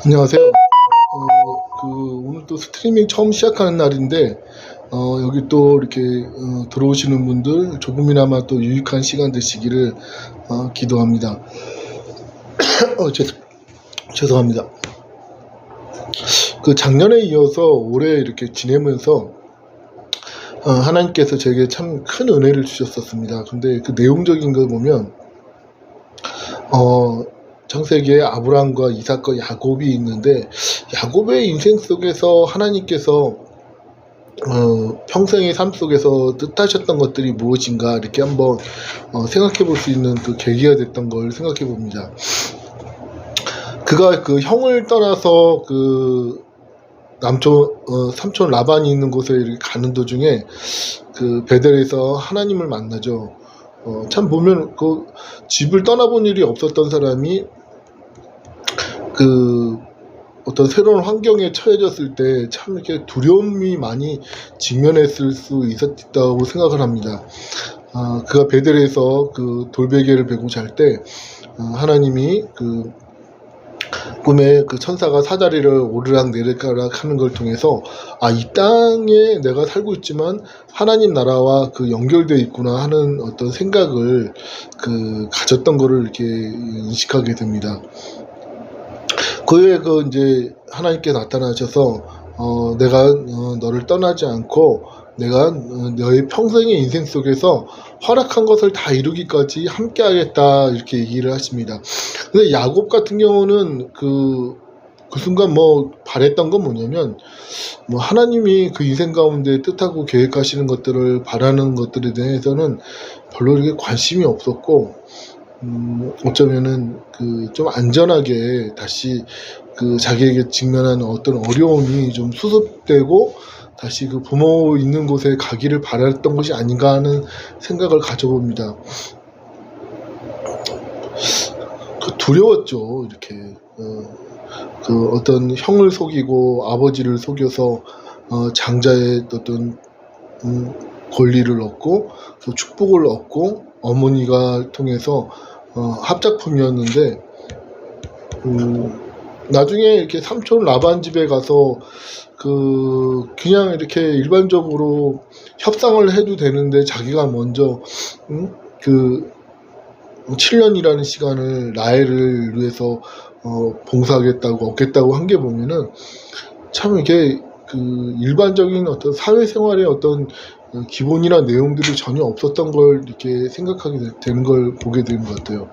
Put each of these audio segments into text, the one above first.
안녕하세요. 오늘 또 스트리밍 처음 시작하는 날인데, 여기 또 이렇게, 들어오시는 분들 조금이나마 또 유익한 시간 되시기를, 기도합니다. 죄송합니다. 그 작년에 이어서 올해 이렇게 지내면서, 하나님께서 제게 참 큰 은혜를 주셨었습니다. 근데 그 내용적인 거 보면, 창세기에 아브라함과 이삭과 야곱이 있는데, 야곱의 인생 속에서 하나님께서 평생의 삶 속에서 뜻하셨던 것들이 무엇인가 이렇게 한번 생각해 볼 수 있는 그 계기가 됐던 걸 생각해 봅니다. 그가 그 형을 떠나서 그 삼촌 라반이 있는 곳에 이렇게 가는 도중에 그 베델에서 하나님을 만나죠. 참 보면 그 집을 떠나본 일이 없었던 사람이 그 어떤 새로운 환경에 처해졌을 때 참 이렇게 두려움이 많이 직면했을 수 있었다고 생각을 합니다. 그가 베델에서 그 돌베개를 베고 잘 때 하나님이 그 꿈에 그 천사가 사다리를 오르락 내리락 하는 걸 통해서 이 땅에 내가 살고 있지만 하나님 나라와 그 연결되어 있구나 하는 어떤 생각을 그 가졌던 거를 이렇게 인식하게 됩니다. 그 후에 그 이제 하나님께 나타나셔서 내가 너를 떠나지 않고 내가 너의 평생의 인생 속에서 허락한 것을 다 이루기까지 함께 하겠다 이렇게 얘기를 하십니다. 근데 야곱 같은 경우는 그 순간 바랬던 건 뭐냐면 하나님이 그 인생 가운데 뜻하고 계획하시는 것들을 바라는 것들에 대해서는 별로 이렇게 관심이 없었고 어쩌면은 그 좀 안전하게 다시 그 자기에게 직면한 어떤 어려움이 좀 수습되고 다시 그 부모 있는 곳에 가기를 바랐던 것이 아닌가 하는 생각을 가져봅니다. 두려웠죠. 이렇게 그 어떤 형을 속이고 아버지를 속여서 장자의 어떤 권리를 얻고 또 축복을 얻고 어머니가 통해서 합작품이었는데 나중에 이렇게 삼촌 라반 집에 가서 그냥 이렇게 일반적으로 협상을 해도 되는데 자기가 먼저 그 7년이라는 시간을 라헬을 위해서 봉사하겠다고 얻겠다고 한 게 보면은 참 이게 그 일반적인 어떤 사회생활의 어떤 기본이나 내용들이 전혀 없었던 걸 이렇게 생각하게 되는 걸 보게 되는 것 같아요.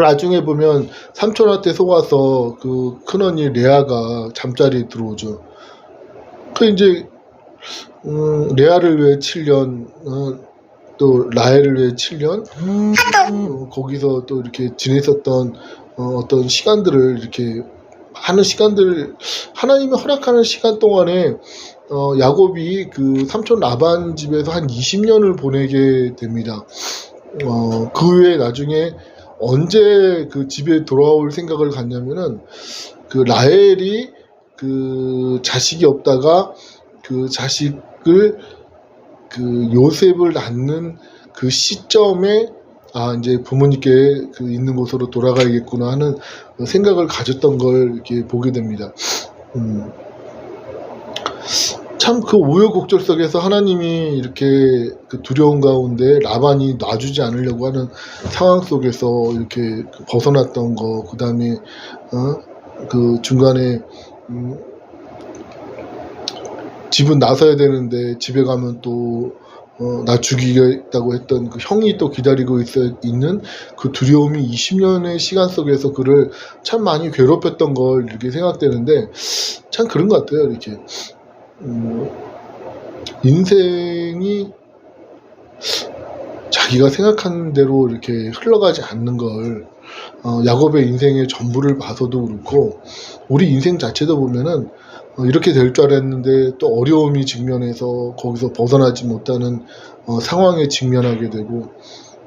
나중에 보면 삼촌한테 속아서 그 큰언니 레아가 잠자리에 들어오죠. 그 이제 레아를 위해 7년 또 라헬을 위해 7년 거기서 또 이렇게 지냈었던 어떤 시간들을 이렇게 하는 시간들 하나님이 허락하는 시간 동안에 야곱이 그 삼촌 라반 집에서 한 20년을 보내게 됩니다. 그 후에 나중에 언제 그 집에 돌아올 생각을 갖냐면은 그 라헬이 그 자식이 없다가 그 자식을 그 요셉을 낳는 그 시점에 이제 부모님께 그 있는 곳으로 돌아가야겠구나 하는 생각을 가졌던 걸 이렇게 보게 됩니다. 참 그 우여곡절 속에서 하나님이 이렇게 그 두려운 가운데 라반이 놔주지 않으려고 하는 상황 속에서 이렇게 벗어났던 거, 그 다음에 그 중간에 집은 나서야 되는데 집에 가면 또 나 죽이겠다고 했던 그 형이 또 기다리고 있는 그 두려움이 20년의 시간 속에서 그를 참 많이 괴롭혔던 걸 이렇게 생각되는데 참 그런 것 같아요. 이렇게 인생이 자기가 생각하는 대로 이렇게 흘러가지 않는 걸 야곱의 인생의 전부를 봐서도 그렇고 우리 인생 자체도 보면은 이렇게 될 줄 알았는데 또 어려움이 직면해서 거기서 벗어나지 못하는 상황에 직면하게 되고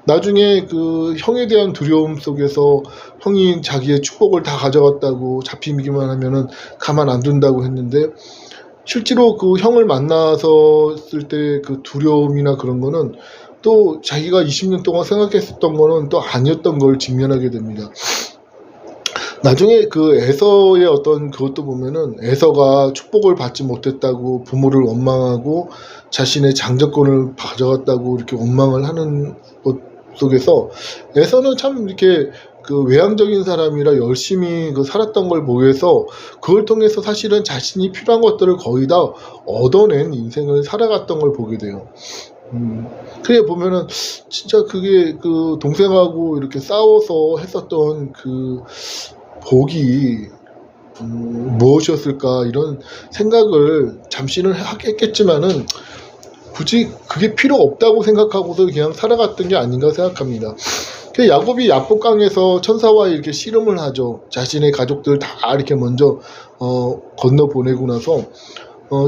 나중에 그 형에 대한 두려움 속에서 형이 자기의 축복을 다 가져갔다고 잡히기만 하면은 가만 안 둔다고 했는데 실제로 그 형을 만났을 때 그 두려움이나 그런 거는 또 자기가 20년 동안 생각했었던 거는 또 아니었던 걸 직면하게 됩니다. 나중에 그 에서의 어떤 그것도 보면은 에서가 축복을 받지 못했다고 부모를 원망하고 자신의 장자권을 가져갔다고 이렇게 원망을 하는 것 속에서 에서는 참 이렇게 그 외향적인 사람이라 열심히 그 살았던 걸 보여서 그걸 통해서 사실은 자신이 필요한 것들을 거의 다 얻어낸 인생을 살아갔던 걸 보게 돼요. 그게 보면은 진짜 그게 그 동생하고 이렇게 싸워서 했었던 그 복이 무엇이었을까 이런 생각을 잠시는 했겠지만은 굳이 그게 필요 없다고 생각하고서 그냥 살아갔던 게 아닌가 생각합니다. 그 야곱이 야복강에서 천사와 이렇게 씨름을 하죠. 자신의 가족들 다 이렇게 먼저 건너 보내고 나서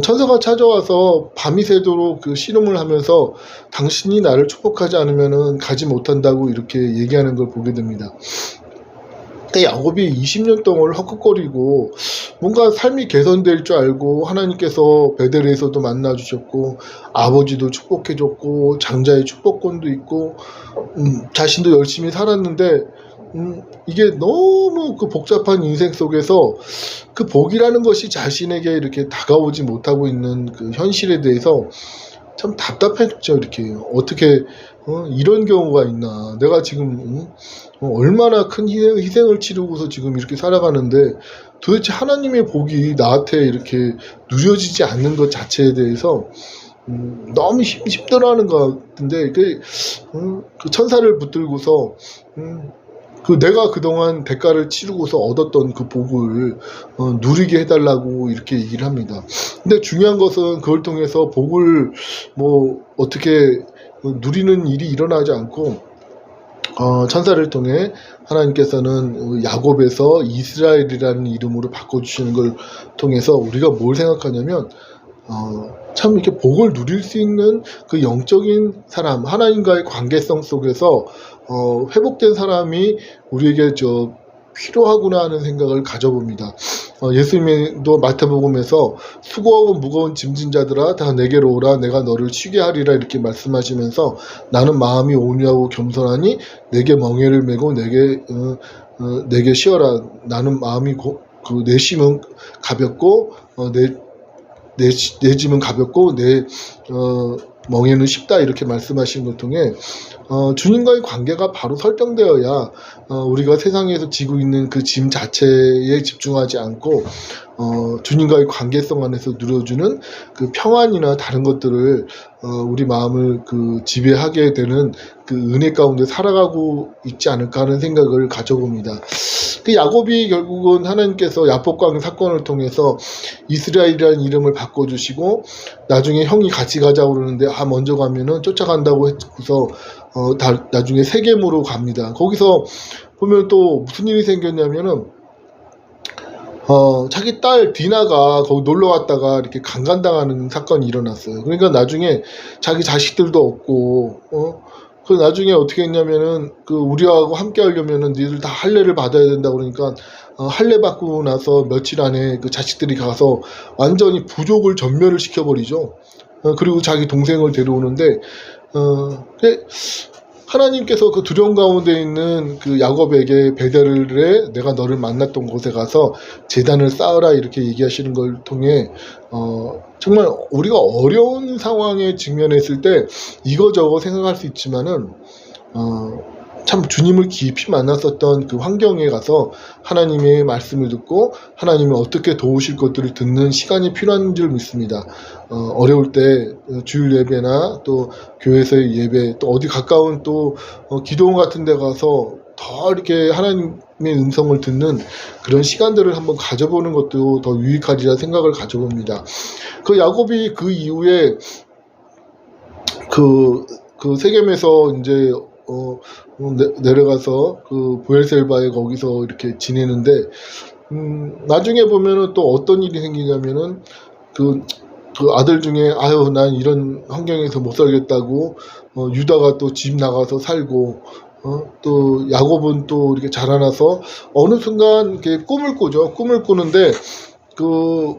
천사가 찾아와서 밤이 새도록 그 씨름을 하면서 당신이 나를 축복하지 않으면은 가지 못한다고 이렇게 얘기하는 걸 보게 됩니다. 야곱이 20년 동안 헛헛거리고 뭔가 삶이 개선될 줄 알고 하나님께서 베델에서도 만나주셨고 아버지도 축복해줬고 장자의 축복권도 있고 자신도 열심히 살았는데 이게 너무 그 복잡한 인생 속에서 그 복이라는 것이 자신에게 이렇게 다가오지 못하고 있는 그 현실에 대해서 참 답답했죠. 이렇게 어떻게 이런 경우가 있나. 내가 지금 얼마나 큰 희생을 치르고서 지금 이렇게 살아가는데 도대체 하나님의 복이 나한테 이렇게 누려지지 않는 것 자체에 대해서 너무 힘들어하는 것 같은데 그 천사를 붙들고서 그 내가 그동안 대가를 치르고서 얻었던 그 복을 누리게 해달라고 이렇게 얘기를 합니다. 근데 중요한 것은 그걸 통해서 복을 뭐 어떻게 누리는 일이 일어나지 않고 천사를 통해 하나님께서는 야곱에서 이스라엘이라는 이름으로 바꿔주시는 걸 통해서 우리가 뭘 생각하냐면 참 이렇게 복을 누릴 수 있는 그 영적인 사람, 하나님과의 관계성 속에서 회복된 사람이 우리에게 필요하구나 하는 생각을 가져봅니다. 예수님도 마태복음에서 수고하고 무거운 짐진 자들아 다 내게로 오라 내가 너를 쉬게 하리라 이렇게 말씀하시면서 나는 마음이 온유하고 겸손하니 내게 멍에를 메고 내게 쉬어라. 나는 마음이 내 심은 가볍고 내 짐은 가볍고 내 멍에는 쉽다 이렇게 말씀하신 걸 통해 주님과의 관계가 바로 설정되어야 우리가 세상에서 지고 있는 그 짐 자체에 집중하지 않고 주님과의 관계성 안에서 누려주는 그 평안이나 다른 것들을 우리 마음을 그 지배하게 되는 그 은혜 가운데 살아가고 있지 않을까 하는 생각을 가져봅니다. 그 야곱이 결국은 하나님께서 야복강 사건을 통해서 이스라엘이라는 이름을 바꿔주시고 나중에 형이 같이 가자고 그러는데 먼저 가면은 쫓아간다고 해서 나중에 세겜으로 갑니다. 거기서 보면 또 무슨 일이 생겼냐면은 자기 딸 디나가 거기 놀러 왔다가 이렇게 강간당하는 사건이 일어났어요. 그러니까 나중에 자기 자식들도 없고 그 나중에 어떻게 했냐면은 그 우리하고 함께 하려면은 니들 다 할례를 받아야 된다 그러니까 할례 받고 나서 며칠 안에 그 자식들이 가서 완전히 부족을 전멸을 시켜버리죠. 그리고 자기 동생을 데려오는데 하나님께서 그 두려움 가운데 있는 그 야곱에게 베델에 내가 너를 만났던 곳에 가서 제단을 쌓으라 이렇게 얘기하시는 걸 통해 정말 우리가 어려운 상황에 직면했을 때 이거저거 생각할 수 있지만은 참 주님을 깊이 만났었던 그 환경에 가서 하나님의 말씀을 듣고 하나님이 어떻게 도우실 것들을 듣는 시간이 필요한 줄 믿습니다. 어려울 때 주일 예배나 또 교회에서의 예배 또 어디 가까운 또 기도원 같은 데 가서 더 이렇게 하나님의 음성을 듣는 그런 시간들을 한번 가져보는 것도 더 유익하리라 생각을 가져봅니다. 그 야곱이 그 이후에 그 세겜에서 이제 내려가서 그 브엘셀바에 거기서 이렇게 지내는데 나중에 보면은 또 어떤 일이 생기냐면은 그 아들 중에 난 이런 환경에서 못 살겠다고 유다가 또 집 나가서 살고 또 야곱은 또 이렇게 자라나서 어느 순간 이렇게 꿈을 꾸죠. 꿈을 꾸는데 그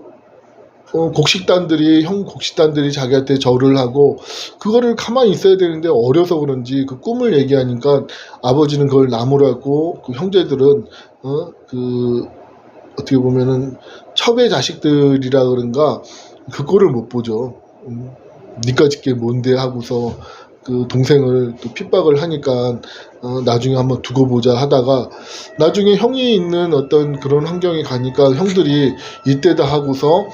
형 곡식단들이 자기한테 절을 하고 그거를 가만히 있어야 되는데 어려서 그런지 그 꿈을 얘기하니까 아버지는 그걸 나무라고 그 형제들은 그 어떻게 보면은 첩의 자식들이라 그런가 그 꼴을 못 보죠. 니까짓 게 뭔데 하고서 그 동생을 또 핍박을 하니까 나중에 한번 두고 보자 하다가 나중에 형이 있는 어떤 그런 환경에 가니까 형들이 이때다 하고서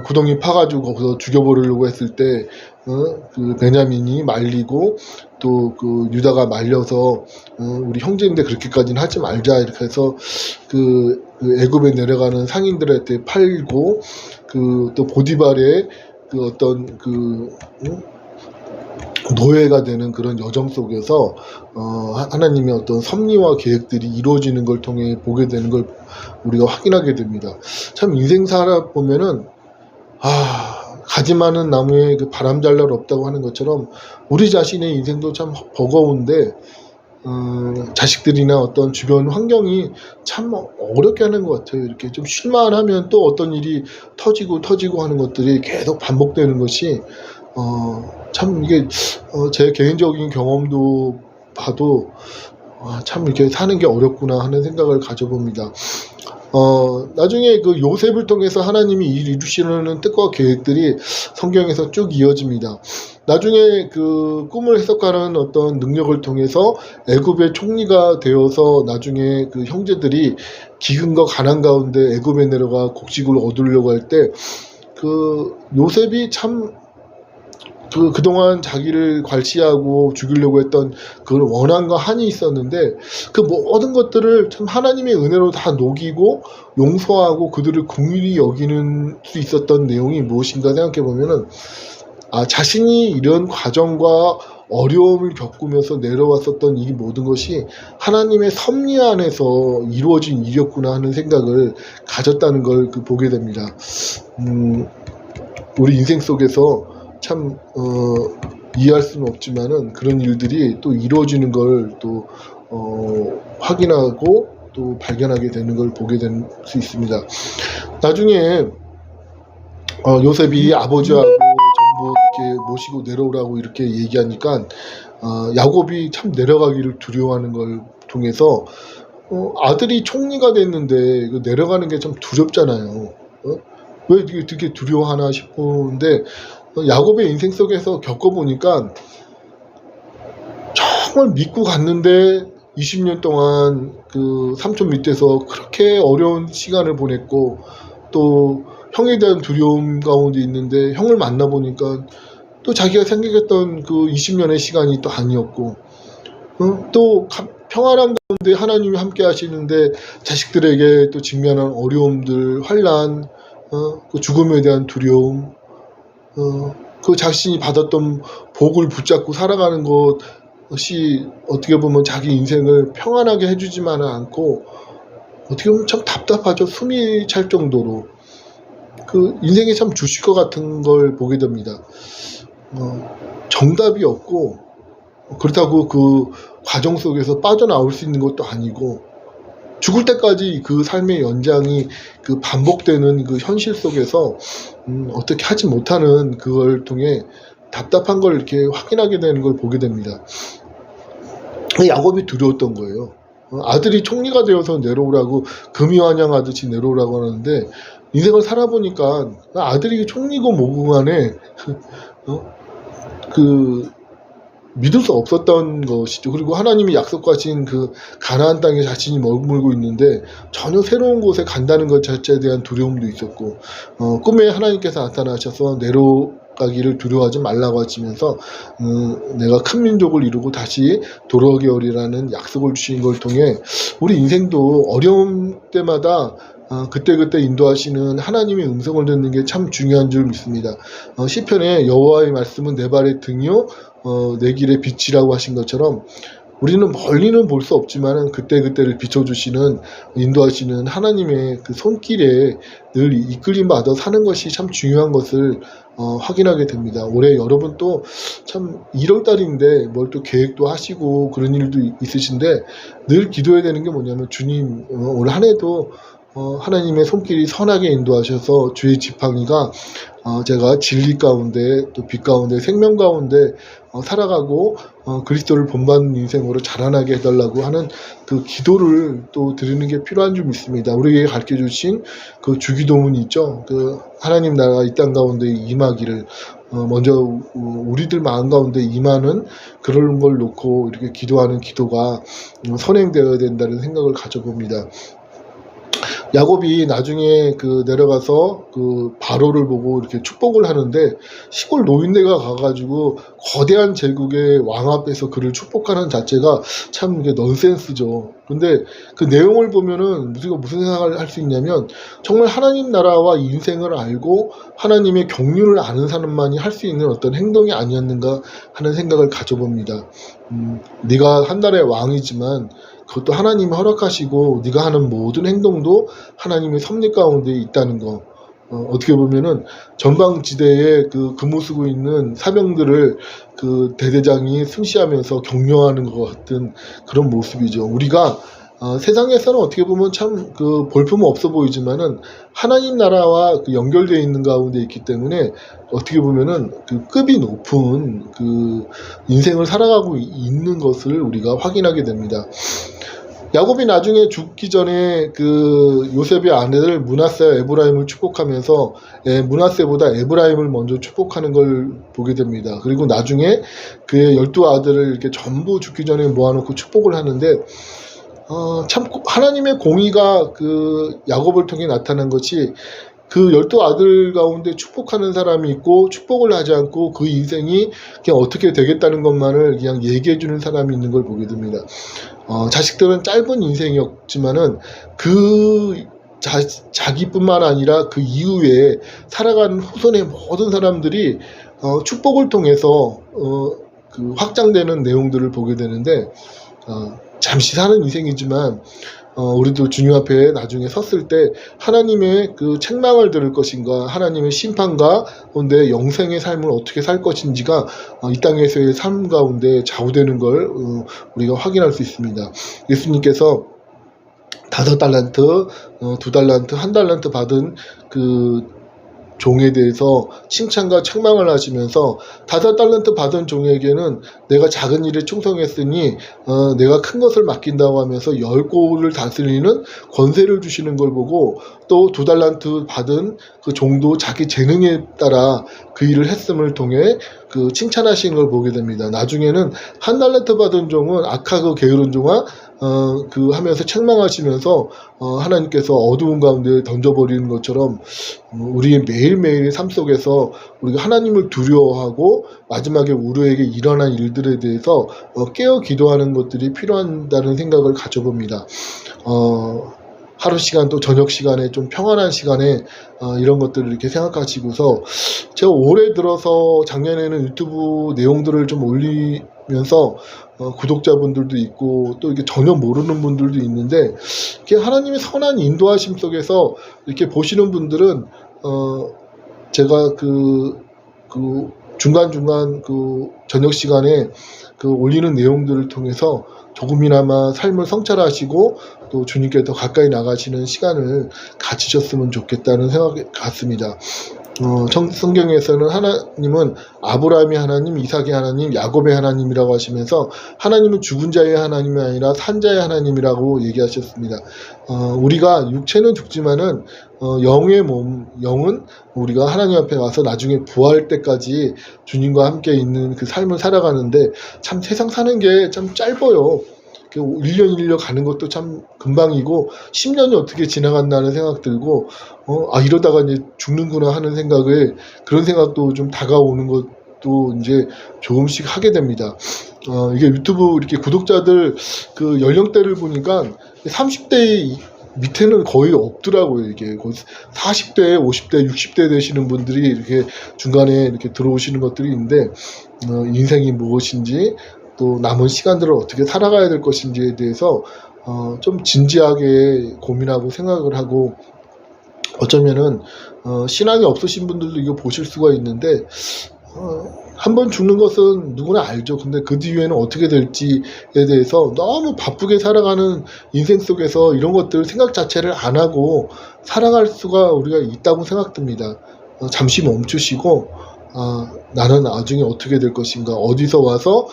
구덩이 파가지고 거기서 죽여버리려고 했을 때 그 베냐민이 말리고 또 그 유다가 말려서 우리 형제인데 그렇게까지는 하지 말자 이렇게 해서 그 애굽에 내려가는 상인들한테 팔고 그 또 보디발의 그 어떤 그 노예가 되는 그런 여정 속에서 하나님의 어떤 섭리와 계획들이 이루어지는 걸 통해 보게 되는 걸 우리가 확인하게 됩니다. 참 인생 살아보면은 가지 많은 나무에 그 바람 잘 날 없다고 하는 것처럼 우리 자신의 인생도 참 버거운데 자식들이나 어떤 주변 환경이 참 어렵게 하는 것 같아요. 이렇게 좀 쉴만 하면 또 어떤 일이 터지고 하는 것들이 계속 반복되는 것이 참 이게 제 개인적인 경험도 봐도 참 이렇게 사는 게 어렵구나 하는 생각을 가져봅니다. 나중에 그 요셉을 통해서 하나님이 이루시려는 뜻과 계획들이 성경에서 쭉 이어집니다. 나중에 그 꿈을 해석하는 어떤 능력을 통해서 애굽의 총리가 되어서 나중에 그 형제들이 기근과 가난 가운데 애굽에 내려가 곡식을 얻으려고 할 때 그 요셉이 참 그동안 자기를 괄시하고 죽이려고 했던 그 원한과 한이 있었는데 그 모든 것들을 참 하나님의 은혜로 다 녹이고 용서하고 그들을 긍휼히 여기는 수 있었던 내용이 무엇인가 생각해 보면은 자신이 이런 과정과 어려움을 겪으면서 내려왔었던 이 모든 것이 하나님의 섭리 안에서 이루어진 일이었구나 하는 생각을 가졌다는 걸 보게 됩니다. 우리 인생 속에서 참 이해할 수는 없지만은 그런 일들이 또 이루어지는 걸 또 확인하고 또 발견하게 되는 걸 보게 될 수 있습니다. 나중에 요셉이 아버지하고 전부 이렇게 모시고 내려오라고 이렇게 얘기하니까 야곱이 참 내려가기를 두려워하는 걸 통해서 아들이 총리가 됐는데 내려가는 게 참 두렵잖아요. 왜 이렇게 두려워하나 싶은데 야곱의 인생 속에서 겪어보니까 정말 믿고 갔는데 20년 동안 그 삼촌 밑에서 그렇게 어려운 시간을 보냈고 또 형에 대한 두려움 가운데 있는데 형을 만나보니까 또 자기가 생각했던 그 20년의 시간이 또 아니었고 또 평안한 가운데 하나님이 함께 하시는데 자식들에게 또 직면한 어려움들, 환난, 그 죽음에 대한 두려움, 그 자신이 받았던 복을 붙잡고 살아가는 것이 어떻게 보면 자기 인생을 평안하게 해주지만은 않고 어떻게 보면 참 답답하죠. 숨이 찰 정도로 그 인생에 참 주실 것 같은 걸 보게 됩니다. 정답이 없고 그렇다고 그 과정 속에서 빠져나올 수 있는 것도 아니고 죽을 때까지 그 삶의 연장이 그 반복되는 그 현실 속에서 어떻게 하지 못하는 그걸 통해 답답한 걸 이렇게 확인하게 되는 걸 보게 됩니다. 야곱이 두려웠던 거예요. 아들이 총리가 되어서 내려오라고 금이환영하듯이 내려오라고 하는데 인생을 살아보니까 아들이 총리고 뭐고 간에 믿을 수 없었던 것이죠. 그리고 하나님이 약속하신 그 가나안 땅에 자신이 머물고 있는데 전혀 새로운 곳에 간다는 것 자체에 대한 두려움도 있었고 꿈에 하나님께서 나타나셔서 내려가기를 두려워하지 말라고 하시면서 내가 큰 민족을 이루고 다시 돌아오게 하리라는 약속을 주신 걸 통해 우리 인생도 어려움 때마다 그때그때 인도하시는 하나님의 음성을 듣는 게 참 중요한 줄 믿습니다. 시편에 여호와의 말씀은 내 발의 등이요 내 길의 빛이라고 하신 것처럼 우리는 멀리는 볼 수 없지만 그때그때를 비춰주시는 인도하시는 하나님의 그 손길에 늘 이끌림 받아 사는 것이 참 중요한 것을 확인하게 됩니다. 올해 여러분 또 참 1월달인데 뭘 또 계획도 하시고 그런 일도 있으신데 늘 기도해야 되는 게 뭐냐면 주님 올 한 해도 하나님의 손길이 선하게 인도하셔서 주의 지팡이가 제가 진리 가운데 또 빛 가운데 생명 가운데 살아가고 그리스도를 본받는 인생으로 자라나게 해달라고 하는 그 기도를 또 드리는 게 필요한 줄 믿습니다. 우리에게 가르쳐 주신 그 주기도문이 있죠. 그 하나님 나라가 이 땅 가운데 임하기를 먼저 우리들 마음 가운데 임하는 그런 걸 놓고 이렇게 기도하는 기도가 선행되어야 된다는 생각을 가져봅니다. 야곱이 나중에 내려가서 바로를 보고 이렇게 축복을 하는데 시골 노인네가 가가지고 거대한 제국의 왕 앞에서 그를 축복하는 자체가 참 이게 넌센스죠. 근데 그 내용을 보면은 우리가 무슨 생각을 할 수 있냐면 정말 하나님 나라와 인생을 알고 하나님의 경륜을 아는 사람만이 할 수 있는 어떤 행동이 아니었는가 하는 생각을 가져봅니다. 네가 한 나라의 왕이지만 그것도 하나님이 허락하시고 네가 하는 모든 행동도 하나님의 섭리 가운데 있다는 거. 어떻게 보면은 전방지대에 근무 쓰고 있는 사병들을 대대장이 승시하면서 격려하는 것 같은 그런 모습이죠. 우리가 세상에서는 어떻게 보면 참 볼품은 없어 보이지만은 하나님 나라와 연결되어 있는 가운데 있기 때문에 어떻게 보면은 급이 높은 인생을 살아가고 있는 것을 우리가 확인하게 됩니다. 야곱이 나중에 죽기 전에 요셉의 아내들 므낫세와 에브라임을 축복하면서 므낫세보다 에브라임을 먼저 축복하는 걸 보게 됩니다. 그리고 나중에 그의 12아들을 이렇게 전부 죽기 전에 모아놓고 축복을 하는데 참 하나님의 공의가 야곱을 통해 나타난 것이 12아들 가운데 축복하는 사람이 있고 축복을 하지 않고 그 인생이 그냥 어떻게 되겠다는 것만을 그냥 얘기해주는 사람이 있는 걸 보게 됩니다. 자식들은 짧은 인생이었지만은 자기뿐만 아니라 그 이후에 살아가는 후손의 모든 사람들이 축복을 통해서 확장되는 내용들을 보게 되는데 잠시 사는 인생이지만 우리도 주님 앞에 나중에 섰을 때 하나님의 책망을 들을 것인가 하나님의 심판 가운데 영생의 삶을 어떻게 살 것인지가 이 땅에서의 삶 가운데 좌우되는 걸 우리가 확인할 수 있습니다. 예수님께서 5달란트, 2달란트, 1달란트 받은 종에 대해서 칭찬과 책망을 하시면서 5달란트 받은 종에게는 내가 작은 일에 충성했으니 내가 큰 것을 맡긴다고 하면서 10골을 다스리는 권세를 주시는 걸 보고 또 2달란트 받은 그 종도 자기 재능에 따라 그 일을 했음을 통해 칭찬하시는 걸 보게 됩니다. 나중에는 1달란트 받은 종은 악하고 게으른 종아 하면서 책망하시면서 하나님께서 어두운 가운데 던져버리는 것처럼 우리의 매일매일의 삶 속에서 우리가 하나님을 두려워하고 마지막에 우리에게 일어난 일들에 대해서 깨어 기도하는 것들이 필요하다는 생각을 가져봅니다. 하루 시간 또 저녁 시간에 좀 평안한 시간에 이런 것들을 이렇게 생각하시고서 제가 올해 들어서 작년에는 유튜브 내용들을 좀 올리면서 구독자분들도 있고 또 이렇게 전혀 모르는 분들도 있는데 이렇게 하나님의 선한 인도하심 속에서 이렇게 보시는 분들은 제가 중간중간 저녁 시간에 올리는 내용들을 통해서 조금이나마 삶을 성찰하시고 또 주님께 더 가까이 나가시는 시간을 가지셨으면 좋겠다는 생각이 같습니다. 성경에서는 하나님은 아브라함의 하나님, 이삭의 하나님, 야곱의 하나님이라고 하시면서 하나님은 죽은 자의 하나님이 아니라 산 자의 하나님이라고 얘기하셨습니다. 우리가 육체는 죽지만은 영의 몸, 영은 우리가 하나님 앞에 와서 나중에 부활 때까지 주님과 함께 있는 그 삶을 살아가는데 참 세상 사는 게 참 짧아요. 1년 1년 가는 것도 참 금방이고 10년이 어떻게 지나간다는 생각 들고 이러다가 이제 죽는구나 하는 그런 생각도 좀 다가오는 것도 이제 조금씩 하게 됩니다. 이게 유튜브 이렇게 구독자들 연령대를 보니까 30대 밑에는 거의 없더라고요. 이게 40대, 50대, 60대 되시는 분들이 이렇게 중간에 이렇게 들어오시는 것들이 있는데 인생이 무엇인지 또 남은 시간들을 어떻게 살아가야 될 것인지에 대해서 좀 진지하게 고민하고 생각을 하고 어쩌면은 신앙이 없으신 분들도 이거 보실 수가 있는데 한 번 죽는 것은 누구나 알죠. 근데 그 뒤에는 어떻게 될지에 대해서 너무 바쁘게 살아가는 인생 속에서 이런 것들 생각 자체를 안 하고 살아갈 수가 우리가 있다고 생각됩니다. 잠시 멈추시고 나는 나중에 어떻게 될 것인가, 어디서 와서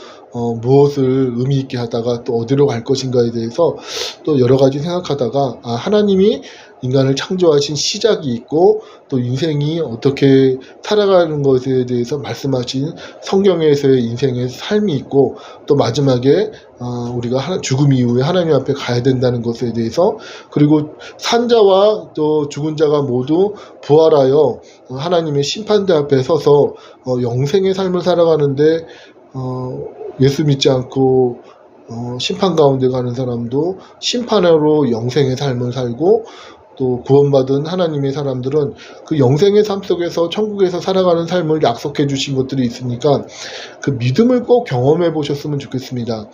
무엇을 의미 있게 하다가 또 어디로 갈 것인가에 대해서 또 여러 가지 생각하다가 하나님이 인간을 창조하신 시작이 있고 또 인생이 어떻게 살아가는 것에 대해서 말씀하신 성경에서의 인생의 삶이 있고 또 마지막에 우리가 죽음 이후에 하나님 앞에 가야 된다는 것에 대해서, 그리고 산자와 또 죽은 자가 모두 부활하여 하나님의 심판대 앞에 서서 영생의 삶을 살아가는데 예수 믿지 않고 심판 가운데 가는 사람도 심판으로 영생의 삶을 살고, 또 구원받은 하나님의 사람들은 그 영생의 삶 속에서 천국에서 살아가는 삶을 약속해 주신 것들이 있으니까 그 믿음을 꼭 경험해 보셨으면 좋겠습니다.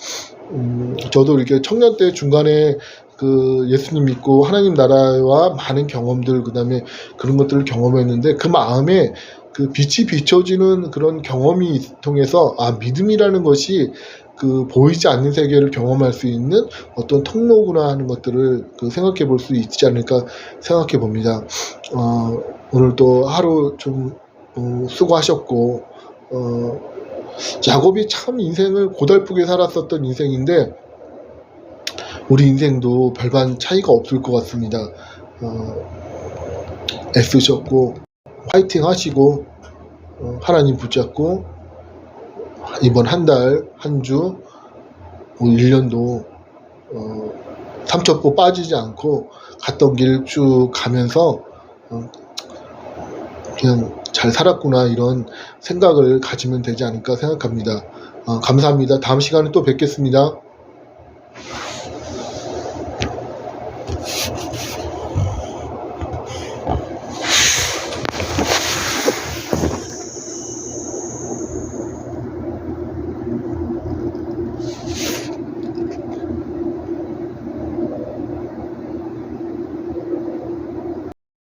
저도 이렇게 청년 때 중간에 그 예수님 믿고 하나님 나라와 많은 경험들, 그 다음에 그런 것들을 경험했는데 그 마음에 그 빛이 비춰지는 그런 경험이 통해서 믿음이라는 것이 그 보이지 않는 세계를 경험할 수 있는 어떤 통로구나 하는 것들을 생각해 볼 수 있지 않을까 생각해 봅니다. 오늘 또 하루 좀 수고하셨고, 야곱이 참 인생을 고달프게 살았었던 인생인데 우리 인생도 별반 차이가 없을 것 같습니다. 애쓰셨고 화이팅 하시고 하나님 붙잡고 이번 한 달, 한 주, 1년도 삼천포 빠지지 않고 갔던 길 쭉 가면서 그냥 잘 살았구나 이런 생각을 가지면 되지 않을까 생각합니다. 감사합니다. 다음 시간에 또 뵙겠습니다.